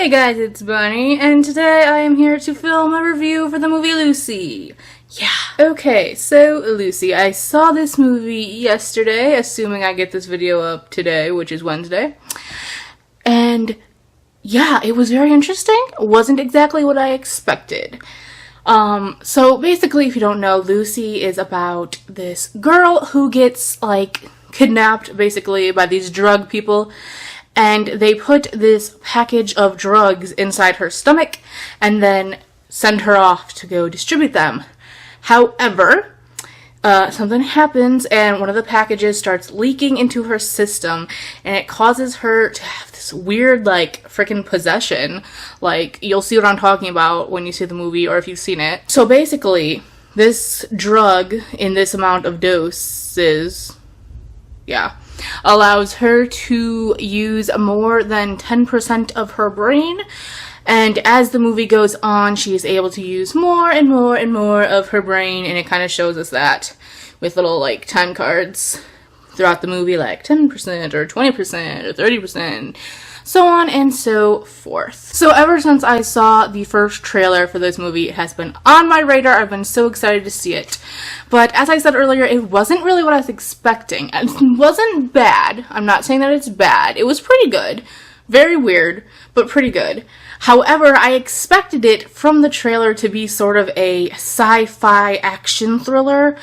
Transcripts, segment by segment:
Hey guys, it's Bunny, and today I am here to film a review for the movie Lucy. Yeah. Okay, so Lucy, I saw this movie yesterday, assuming I get this video up today, which is Wednesday. And yeah, it was very interesting. It wasn't exactly what I expected. So basically, if you don't know, Lucy is about this girl who gets, kidnapped, basically, by these drug people, and they put this package of drugs inside her stomach, and then send her off to go distribute them. However, something happens, and one of the packages starts leaking into her system, and it causes her to have this weird, freaking possession. You'll see what I'm talking about when you see the movie, or if you've seen it. So basically, this drug, in this amount of doses, allows her to use more than 10% of her brain, and as the movie goes on, she is able to use more and more and more of her brain, and it kind of shows us that with little, time cards throughout the movie, 10% or 20% or 30%, so on and so forth. So ever since I saw the first trailer for this movie, it has been on my radar. I've been so excited to see it. But as I said earlier, it wasn't really what I was expecting. It wasn't bad. I'm not saying that it's bad. It was pretty good. Very weird, but pretty good. However, I expected it from the trailer to be sort of a sci-fi action thriller,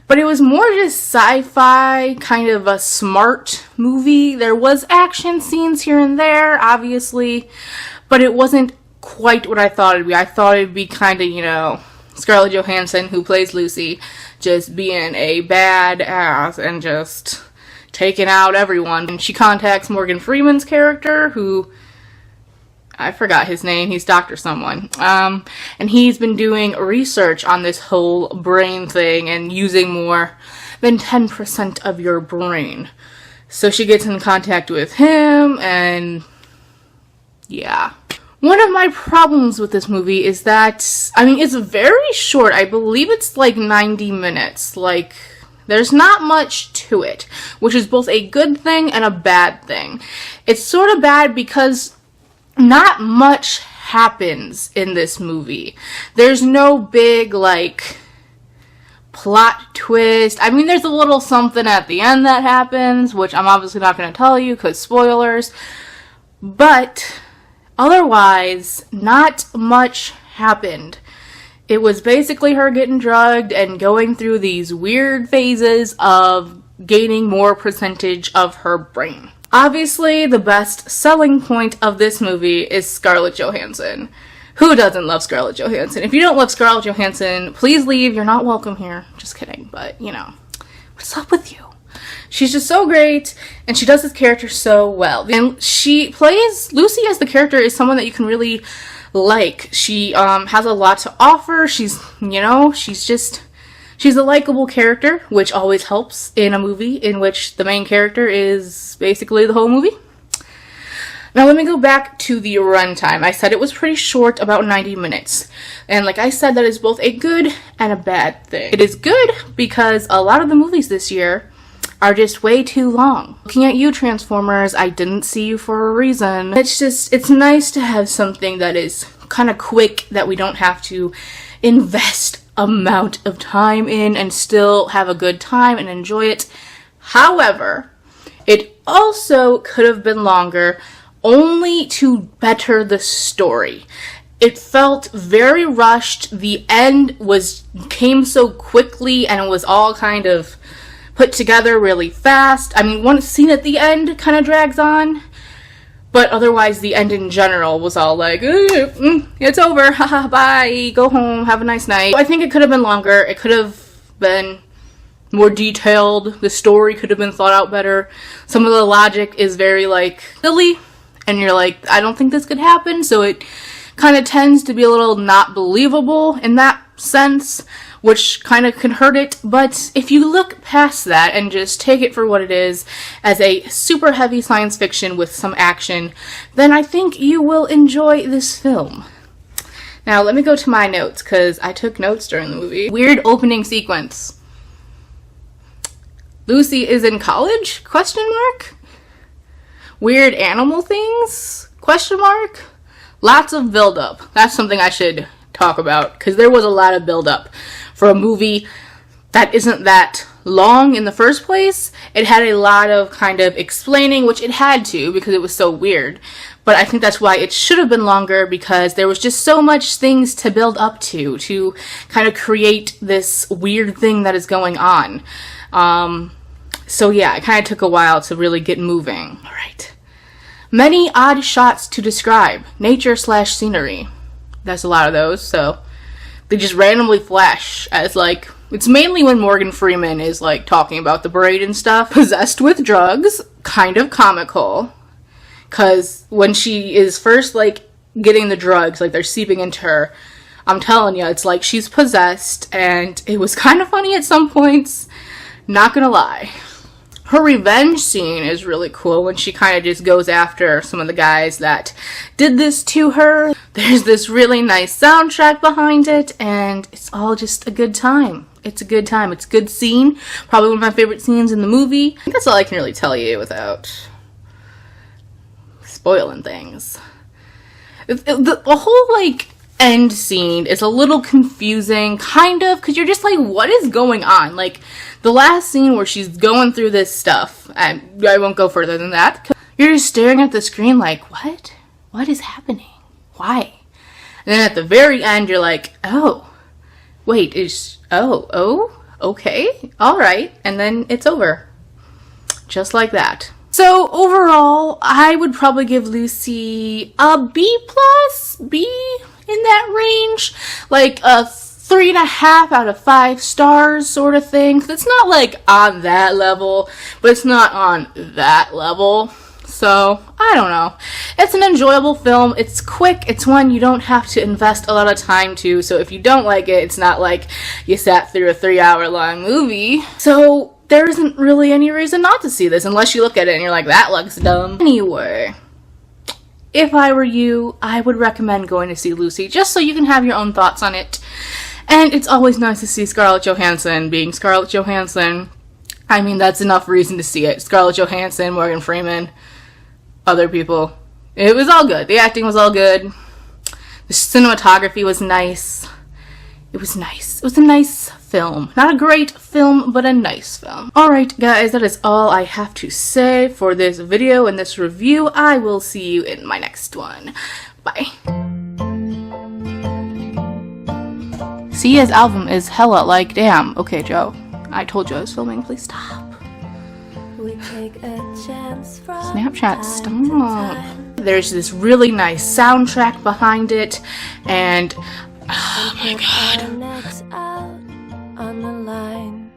but it was more just sci-fi, kind of a smart movie. There was action scenes here and there, obviously, but it wasn't quite what I thought it'd be. I thought it'd be kind of, Scarlett Johansson, who plays Lucy, just being a badass and just taking out everyone. And she contacts Morgan Freeman's character, who, I forgot his name, he's Dr. Someone, and he's been doing research on this whole brain thing and using more than 10% of your brain. So she gets in contact with him, and yeah. One of my problems with this movie is that, it's very short. I believe it's 90 minutes. There's not much to it, which is both a good thing and a bad thing. It's sort of bad because not much happens in this movie. There's no big, plot twist. There's a little something at the end that happens, which I'm obviously not going to tell you because spoilers. But otherwise, not much happened. It was basically her getting drugged and going through these weird phases of gaining more percentage of her brain. Obviously, the best selling point of this movie is Scarlett Johansson. Who doesn't love Scarlett Johansson? If you don't love Scarlett Johansson, please leave. You're not welcome here. Just kidding, but, what's up with you? She's just so great, and she does this character so well. And she plays, Lucy as the character is someone that you can really like. She has a lot to offer. She's a likable character, which always helps in a movie in which the main character is basically the whole movie. Now let me go back to the runtime. I said it was pretty short, about 90 minutes. And like I said, that is both a good and a bad thing. It is good because a lot of the movies this year are just way too long. Looking at you, Transformers, I didn't see you for a reason. It's nice to have something that is kind of quick, that we don't have to invest amount of time in and still have a good time and enjoy it. However, it also could have been longer, only to better the story. It felt very rushed. The end came so quickly, and it was all kind of put together really fast. One scene at the end kind of drags on, but otherwise the end in general was all it's over, haha, bye, go home, have a nice night. I think it could have been longer. It could have been more detailed. The story could have been thought out better. Some of the logic is very, silly, and you're I don't think this could happen, so it kind of tends to be a little not believable in that sense, which kind of can hurt it. But if you look past that and just take it for what it is, as a super heavy science fiction with some action, then I think you will enjoy this film. Now let me go to my notes, because I took notes during the movie. Weird opening sequence. Lucy is in college? Question mark? Weird animal things? Question mark? Lots of build-up. That's something I should talk about, because there was a lot of build-up for a movie that isn't that long in the first place. It had a lot of kind of explaining, which it had to because it was so weird. But I think that's why it should have been longer, because there was just so much things to build up to kind of create this weird thing that is going on. So yeah, it kind of took a while to really get moving. All right. Many odd shots to describe. Nature/scenery. There's a lot of those, so they just randomly flash as like, it's mainly when Morgan Freeman is like talking about the braid and stuff. Possessed with drugs, kind of comical. Cause when she is first like getting the drugs, like they're seeping into her, I'm telling you, it's like she's possessed, and it was kind of funny at some points, not gonna lie. Her revenge scene is really cool when she kind of just goes after some of the guys that did this to her. There's this really nice soundtrack behind it, and it's all just a good time. It's a good time. It's a good scene. Probably one of my favorite scenes in the movie. That's all I can really tell you without spoiling things. The whole, like, end scene is a little confusing, kind of, because you're just like, what is going on? Like, the last scene where she's going through this stuff, and I won't go further than that, you're just staring at the screen like, what? What is happening? Why? And then at the very end, you're like, oh, wait, okay, alright, and then it's over. Just like that. So overall, I would probably give Lucy a B+, B in that range, like a 3.5 out of 5 stars sort of thing. It's not like on that level, but it's not on that level. So, I don't know. It's an enjoyable film. It's quick. It's one you don't have to invest a lot of time to. So if you don't like it, it's not like you sat through a 3-hour long movie. So there isn't really any reason not to see this unless you look at it and you're like, that looks dumb. Anyway, if I were you, I would recommend going to see Lucy just so you can have your own thoughts on it. And it's always nice to see Scarlett Johansson being Scarlett Johansson. I mean, that's enough reason to see it. Scarlett Johansson, Morgan Freeman, other people. It was all good. The acting was all good. The cinematography was nice. It was nice. It was a nice film. Not a great film, but a nice film. Alright guys, that is all I have to say for this video and this review. I will see you in my next one. Bye. Sia's album is hella like, damn. Okay, Joe. I told you I was filming. Please stop. We take a chance from Snapchat, stop. There's this really nice soundtrack behind it, and oh my god. our necks out on the line.